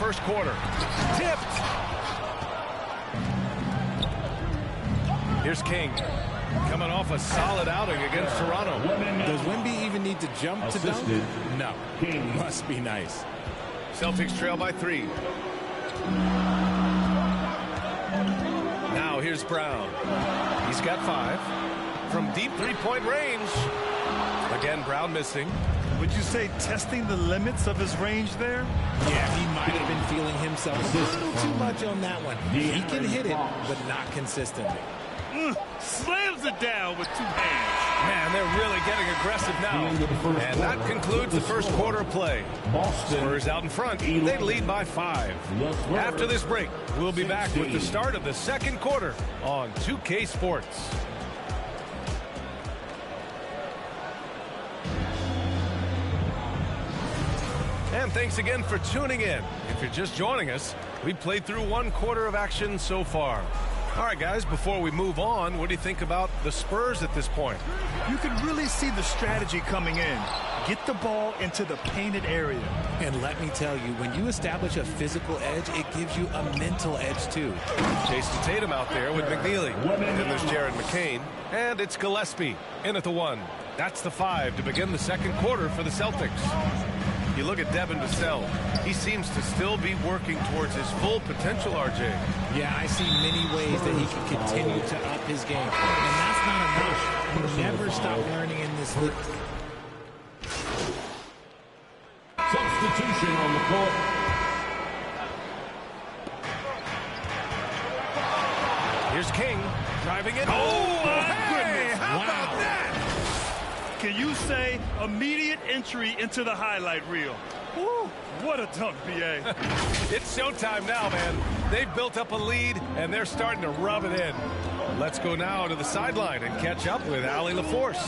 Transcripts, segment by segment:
first quarter. Tipped. Here's King. Coming off a solid outing against Toronto. Does Wemby even need to jump to dunk? No. Must be nice. Celtics trail by 3. Now here's Brown. He's got 5. From deep three-point range. Again, Brown missing. Would you say testing the limits of his range there? Yeah, he might have been feeling himself a little too much on that one. He can hit it, but not consistently. Slams it down with 2 hands. Man, they're really getting aggressive now. And that concludes the first quarter of play. Spurs out in front. They lead by 5. After this break, we'll be back with the start of the second quarter on 2K Sports. And thanks again for tuning in. If you're just joining us, we played through 1 quarter of action so far. All right, guys, before we move on, what do you think about the Spurs at this point? You can really see the strategy coming in. Get the ball into the painted area. And let me tell you, when you establish a physical edge, it gives you a mental edge, too. Jason Tatum out there with McNeely. Then there's Jared McCain. And it's Gillespie in at the 1. That's the 5 to begin the second quarter for the Celtics. You look at Devin Vassell. He seems to still be working towards his full potential, RJ. Yeah, I see many ways that he can continue to up his game. And that's not enough. You never stop learning in this league. Substitution on the court. Here's King driving it. Oh, my goodness. How about that? Can you say immediate entry into the highlight reel? Woo, what a dunk, B.A. It's showtime now, man. They've built up a lead, and they're starting to rub it in. Let's go now to the sideline and catch up with Allie LaForce.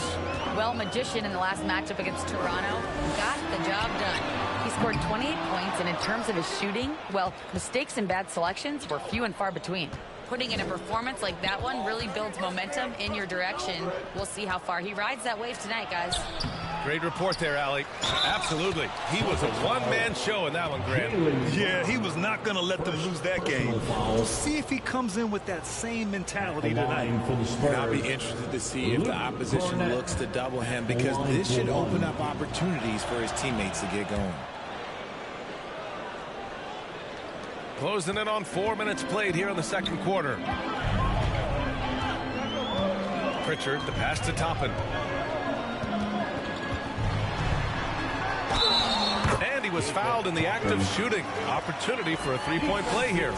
Well, Magician in the last matchup against Toronto got the job done. He scored 28 points, and in terms of his shooting, well, mistakes and bad selections were few and far between. Putting in a performance like that one really builds momentum in your direction. We'll see how far he rides that wave tonight, guys. Great report there, Allie. Absolutely. He was a one-man show in that one, Grant. Yeah, he was not going to let them lose that game. We'll see if he comes in with that same mentality tonight. And I'll be interested to see if the opposition looks to double him, because this should open up opportunities for his teammates to get going. Closing in on 4 minutes played here in the second quarter. Pritchard, the pass to Toppin. And he was fouled in the act of shooting. Opportunity for a three-point play here.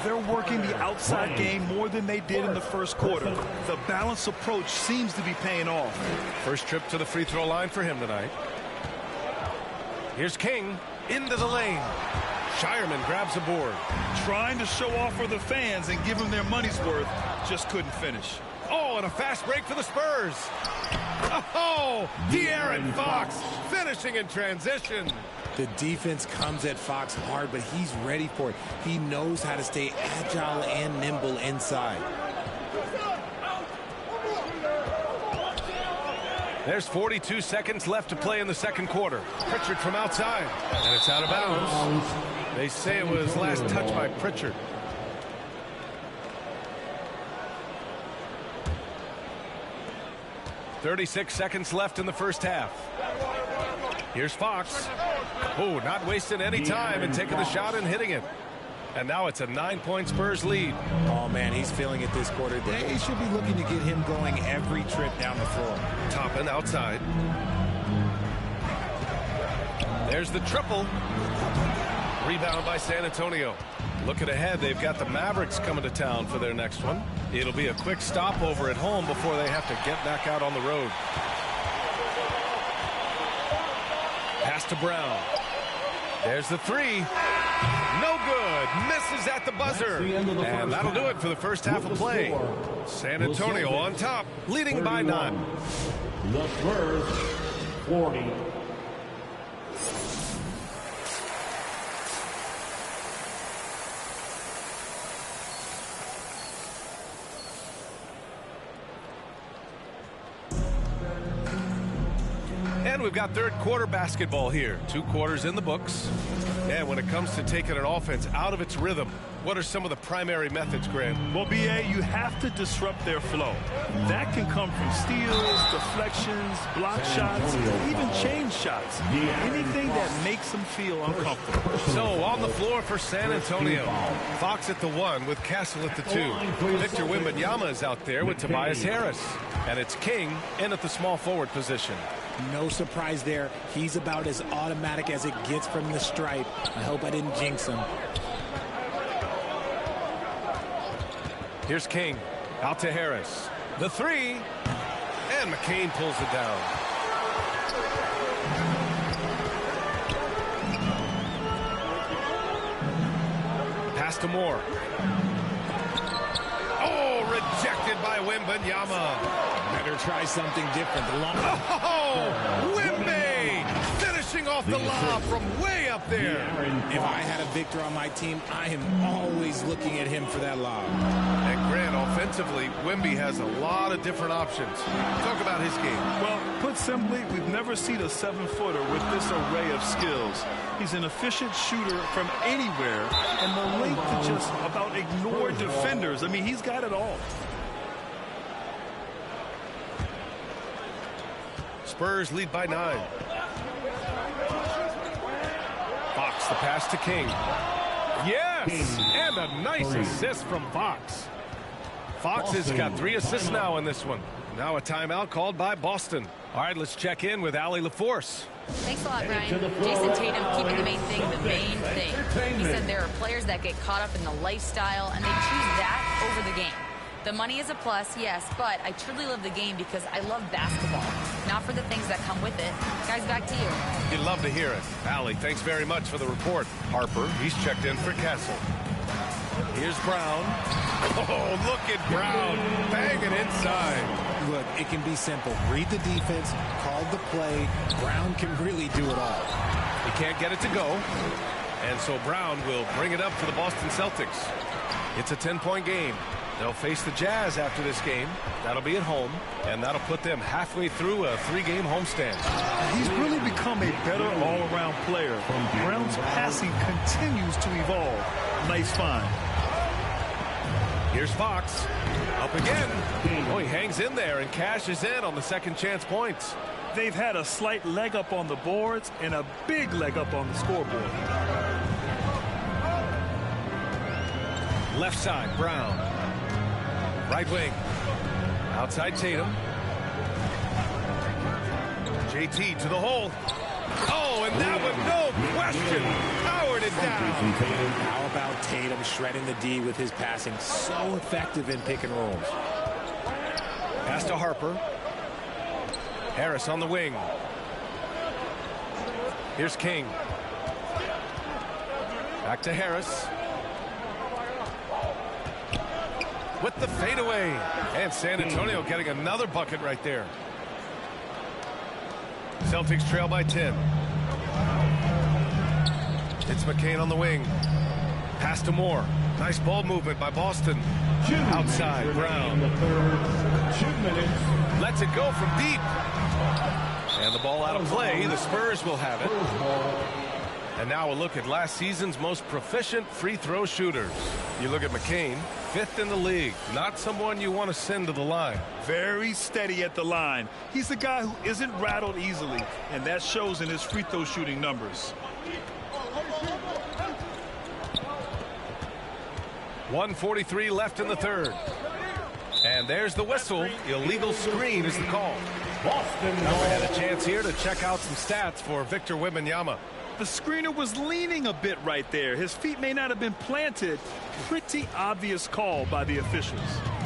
They're working the outside game more than they did in the first quarter. The balanced approach seems to be paying off. First trip to the free throw line for him tonight. Here's King into the lane. Shireman grabs a board. Trying to show off for the fans and give them their money's worth. Just couldn't finish. Oh, and a fast break for the Spurs. Oh, De'Aaron Fox finishing in transition. The defense comes at Fox hard, but he's ready for it. He knows how to stay agile and nimble inside. There's 42 seconds left to play in the second quarter. Pritchard from outside, and it's out of bounds. They say it was last touched by Pritchard. .36 seconds left in the first half. Here's Fox. Oh, not wasting any time and taking the shot and hitting it. And now it's a 9-point Spurs lead. Oh, man, he's feeling it this quarter. They should be looking to get him going every trip down the floor. Toppin outside. There's the triple. Rebound by San Antonio. Looking ahead, they've got the Mavericks coming to town for their next one. It'll be a quick stopover at home before they have to get back out on the road. Pass to Brown. There's the three. No good. Misses at the buzzer. And that'll do it for the first half of play. San Antonio on top, leading by 9. The Spurs, 40. And we've got third quarter basketball here. 2 quarters in the books. And when it comes to taking an offense out of its rhythm, what are some of the primary methods, Grant? Well, B.A., you have to disrupt their flow. That can come from steals, deflections, block shots, even change shots. Anything that makes them feel uncomfortable. So on the floor for San Antonio. Fox at the 1 with Castle at the 2. Victor Wembanyama is out there with Tobias Harris. And it's King in at the small forward position. No surprise there. He's about as automatic as it gets from the stripe. I hope I didn't jinx him. Here's King. Out to Harris. The 3. And McCain pulls it down. Pass to Moore. Oh, rejected by Wembanyama. Better try something different. Oh, Wemby! Finishing off the lob from way up there. If I had a Victor on my team, I am always looking at him for that lob. And Grant, offensively, Wemby has a lot of different options. Talk about his game. Well, put simply, we've never seen a 7-footer with this array of skills. He's an efficient shooter from anywhere, and the link to just about ignore defenders. I mean, he's got it all. Spurs lead by 9. Fox, the pass to King. Yes! And a nice assist from Fox. Fox has got 3 assists now in this one. Now a timeout called by Boston. All right, let's check in with Allie LaForce. Thanks a lot, Brian. Jason Tatum keeping the main thing. He said there are players that get caught up in the lifestyle, and they choose that over the game. The money is a plus, yes, but I truly love the game because I love basketball, not for the things that come with it. Guys, back to you. You'd love to hear it. Allie, thanks very much for the report. Harper, he's checked in for Castle. Here's Brown. Oh, look at Brown banging inside. Look, it can be simple. Read the defense, call the play. Brown can really do it all. He can't get it to go. And so Brown will bring it up for the Boston Celtics. It's a 10-point game. They'll face the Jazz after this game. That'll be at home, and that'll put them halfway through a 3-game homestand. He's really become a better all-around player. Brown's passing continues to evolve. Nice find. Here's Fox. Up again. Oh, he hangs in there and cashes in on the second chance points. They've had a slight leg up on the boards and a big leg up on the scoreboard. Left side, Brown. Right wing. Outside Tatum. JT to the hole. Oh, and that one, no question, powered it down. How about Tatum shredding the D with his passing? So effective in pick and rolls. Pass to Harper. Harris on the wing. Here's King. Back to Harris. With the fadeaway. And San Antonio getting another bucket right there. Celtics trail by 10. It's McCain on the wing. Pass to Moore. Nice ball movement by Boston. Outside, Brown. 2 minutes. Lets it go from deep. And the ball out of play. The Spurs will have it. And now a look at last season's most proficient free throw shooters. You look at McCain, 5th in the league. Not someone you want to send to the line. Very steady at the line. He's a guy who isn't rattled easily, and that shows in his free throw shooting numbers. 1:43 left in the third. And there's the whistle. Illegal screen is the call. Boston Now we had a chance here to check out some stats for Victor Wembanyama. The screener was leaning a bit right there. His feet may not have been planted. Pretty obvious call by the officials.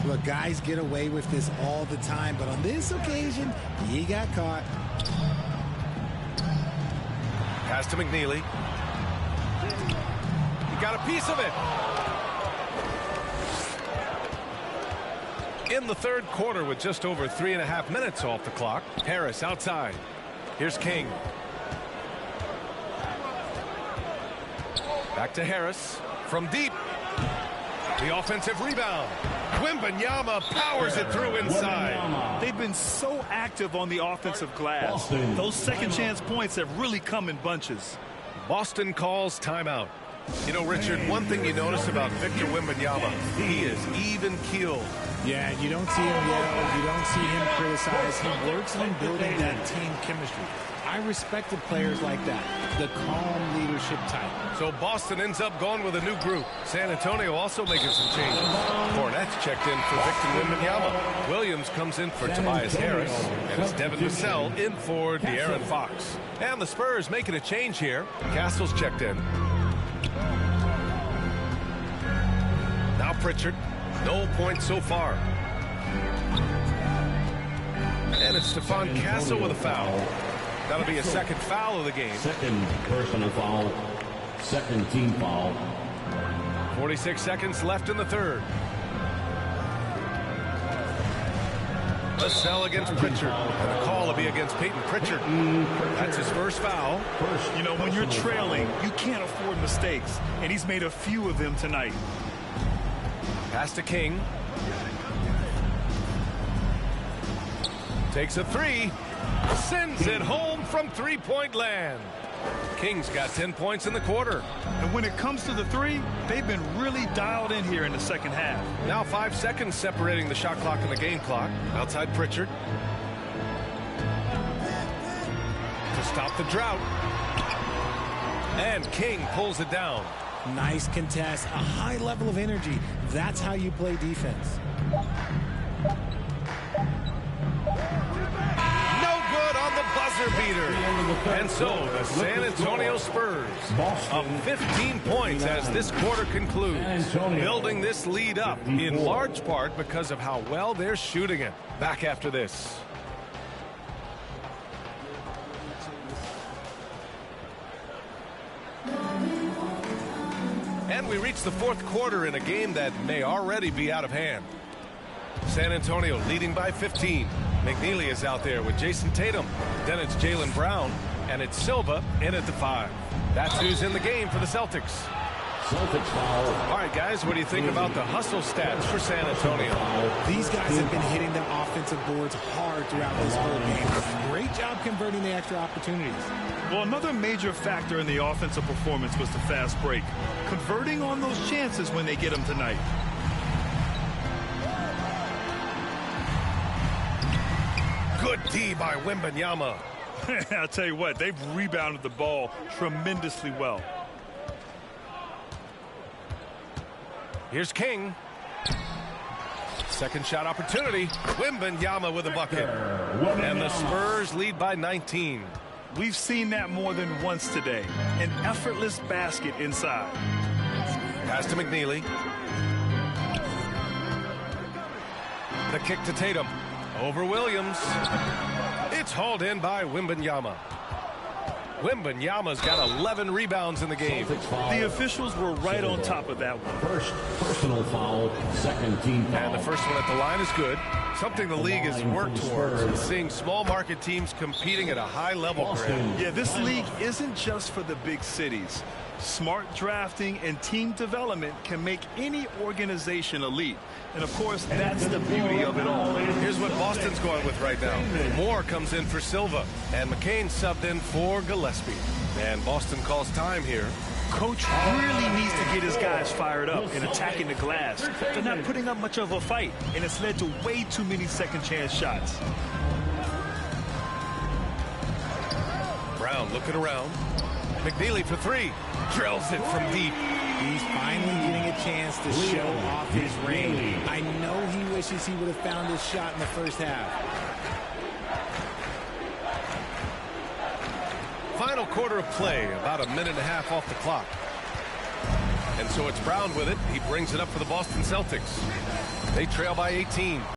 Look, guys get away with this all the time, but on this occasion, he got caught. Pass to McNeely. He got a piece of it. In the third quarter with just over 3.5 minutes off the clock. Harris outside. Here's King. Back to Harris from deep. The offensive rebound. Wembanyama powers it through inside. They've been so active on the offensive glass. Those second chance points have really come in bunches. Boston calls timeout. You know, Richard, one thing you notice about Victor Wembanyama, he is even-keeled. Yeah, you don't see him yell. You don't see him criticize. He works on building that team chemistry. I respected players like that, the calm leadership type. So Boston ends up going with a new group. San Antonio also making some changes. Cornette's checked in for Victor Wembanyama. Williams comes in for Tobias Harris. And it's Devin Vassell in for De'Aaron Fox. And the Spurs making a change here. Castle's checked in. Now Pritchard. No points so far. And it's Stephon Castle with a foul. That'll be a second foul of the game. Second personal foul. Second team foul. 46 seconds left in the third. Vassell against Pritchard. And the call will be against Peyton Pritchard. That's his first foul. You know, when you're trailing, you can't afford mistakes. And he's made a few of them tonight. Pass to King. Takes a three. Sends it home from three-point land. King's got 10 points in the quarter. And when it comes to the three, they've been really dialed in here in the second half. Now 5 seconds separating the shot clock and the game clock. Outside Pritchard. To stop the drought. And King pulls it down. Nice contest, a high level of energy. That's how you play defense. No good on the buzzer beater. And so the San Antonio Spurs up 15 points as this quarter concludes, building this lead up in large part because of how well they're shooting it. Back after this. And we reach the fourth quarter in a game that may already be out of hand. San Antonio leading by 15. McNeely is out there with Jason Tatum. Then it's Jaylen Brown, and it's Silva in at the 5. That's who's in the game for the Celtics. Celtics foul. All right, guys, what do you think about the hustle stats for San Antonio? These guys have been hitting them offensive boards hard throughout this whole game. Great job converting the extra opportunities. Well, another major factor in the offensive performance was the fast break. Converting on those chances when they get them tonight. Good D by Wembanyama. I'll tell you what, they've rebounded the ball tremendously well. Here's King. Second shot opportunity. Wembanyama with a bucket. And the Spurs lead by 19. We've seen that more than once today. An effortless basket inside. Pass to McNeely. The kick to Tatum. Over Williams. It's hauled in by Wembanyama. Wembanyama's got 11 rebounds in the game. The officials were right on top of that one. First personal foul, second team foul. And the first one at the line is good. Something the league has worked towards is seeing small market teams competing at a high level. Yeah, this league isn't just for the big cities. Smart drafting and team development can make any organization elite. And, of course, that's the beauty of it all. Here's what Boston's going with right now. Moore comes in for Silva, and McCain subbed in for Gillespie. And Boston calls time here. Coach really needs to get his guys fired up and attacking the glass. They're not putting up much of a fight, and it's led to way too many second-chance shots. Brown looking around. McNeely for three. Drills it from deep. He's finally getting a chance to show off his range. I know he wishes he would have found his shot in the first half. Final quarter of play, about a minute and a half off the clock. And so it's Brown with it. He brings it up for the Boston Celtics. They trail by 18.